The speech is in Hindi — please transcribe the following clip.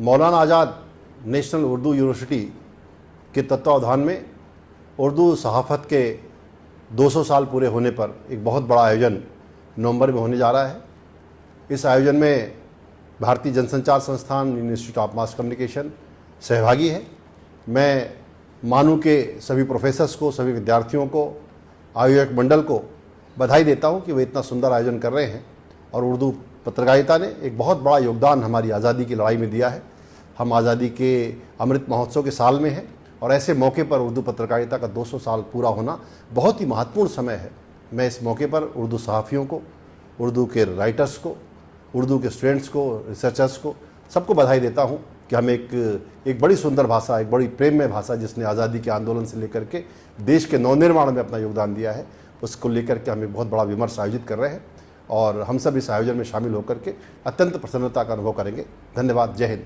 मौलाना आज़ाद नेशनल उर्दू यूनिवर्सिटी के तत्वावधान में उर्दू सहाफ़त के 200 साल पूरे होने पर एक बहुत बड़ा आयोजन नवंबर में होने जा रहा है। इस आयोजन में भारतीय जनसंचार संस्थान, इंस्टीट्यूट ऑफ मास कम्युनिकेशन सहभागी है। मैं मानू के सभी प्रोफेसर्स को, सभी विद्यार्थियों को, आयोजक मंडल को बधाई देता हूं कि वे इतना सुंदर आयोजन कर रहे हैं। और उर्दू पत्रकारिता ने एक बहुत बड़ा योगदान हमारी आज़ादी की लड़ाई में दिया है। हम आज़ादी के अमृत महोत्सव के साल में हैं और ऐसे मौके पर उर्दू पत्रकारिता का 200 साल पूरा होना बहुत ही महत्वपूर्ण समय है। मैं इस मौके पर उर्दू सहाफ़ियों को, उर्दू के राइटर्स को, उर्दू के स्टूडेंट्स को, रिसर्चर्स को, सबको बधाई देता हूं कि हम एक बड़ी सुंदर भाषा, एक बड़ी प्रेममय भाषा जिसने आज़ादी के आंदोलन से लेकर के देश के नवनिर्माण में अपना योगदान दिया है, उसको लेकर के हम एक बहुत बड़ा विमर्श आयोजित कर रहे हैं और हम सब इस आयोजन में शामिल होकर के अत्यंत प्रसन्नता का अनुभव करेंगे। धन्यवाद। जय हिंद।